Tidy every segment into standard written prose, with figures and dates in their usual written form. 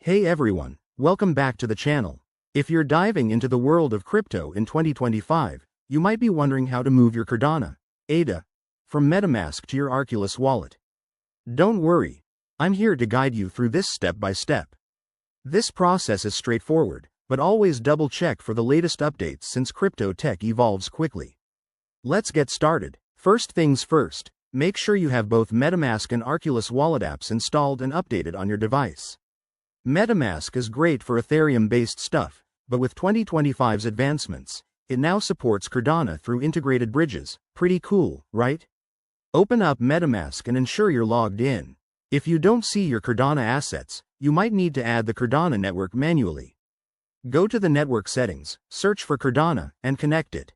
Hey everyone, welcome back to the channel. If you're diving into the world of crypto in 2025, you might be wondering how to move your Cardano, ADA, from Metamask to your Arculus wallet. Don't worry, I'm here to guide you through this step by step. This process is straightforward, but always double check for the latest updates since crypto tech evolves quickly. Let's get started. First things first, make sure you have both Metamask and Arculus Wallet apps installed and updated on your device. Metamask is great for Ethereum-based stuff, but with 2025's advancements, it now supports Cardano through integrated bridges. Pretty cool, right? Open up Metamask and ensure you're logged in. If you don't see your Cardano assets, you might need to add the Cardano network manually. Go to the network settings, search for Cardano, and connect it.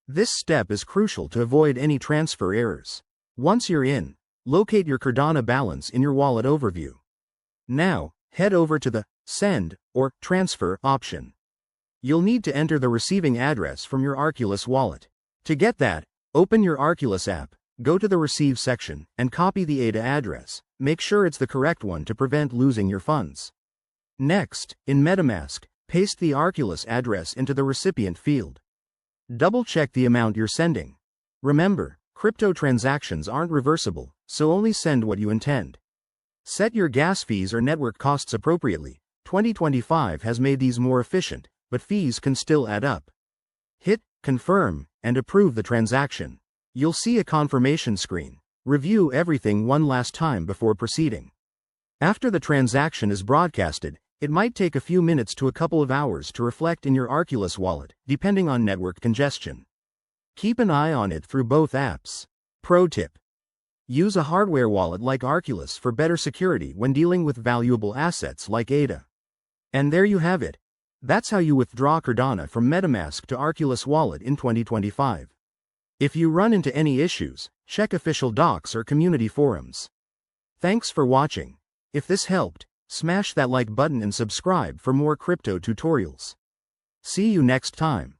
This step is crucial to avoid any transfer errors. Once you're in, locate your Cardano balance in your wallet overview. Now, head over to the Send or Transfer option. You'll need to enter the receiving address from your Arculus wallet. To get that, open your Arculus app, go to the Receive section, and copy the ADA address. Make sure it's the correct one to prevent losing your funds. Next, in Metamask, paste the Arculus address into the recipient field. Double-check the amount you're sending. Remember, crypto transactions aren't reversible, so only send what you intend. Set your gas fees or network costs appropriately. 2025 has made these more efficient, but fees can still add up. Hit Confirm and approve the transaction. You'll see a confirmation screen. Review everything one last time before proceeding. After the transaction is broadcasted, it might take a few minutes to a couple of hours to reflect in your Arculus wallet, depending on network congestion. Keep an eye on it through both apps. Pro tip: use a hardware wallet like Arculus for better security when dealing with valuable assets like ADA. And there you have it. That's how you withdraw Cardano from Metamask to Arculus wallet in 2025. If you run into any issues, check official docs or community forums. Thanks for watching. If this helped, smash that like button and subscribe for more crypto tutorials. See you next time.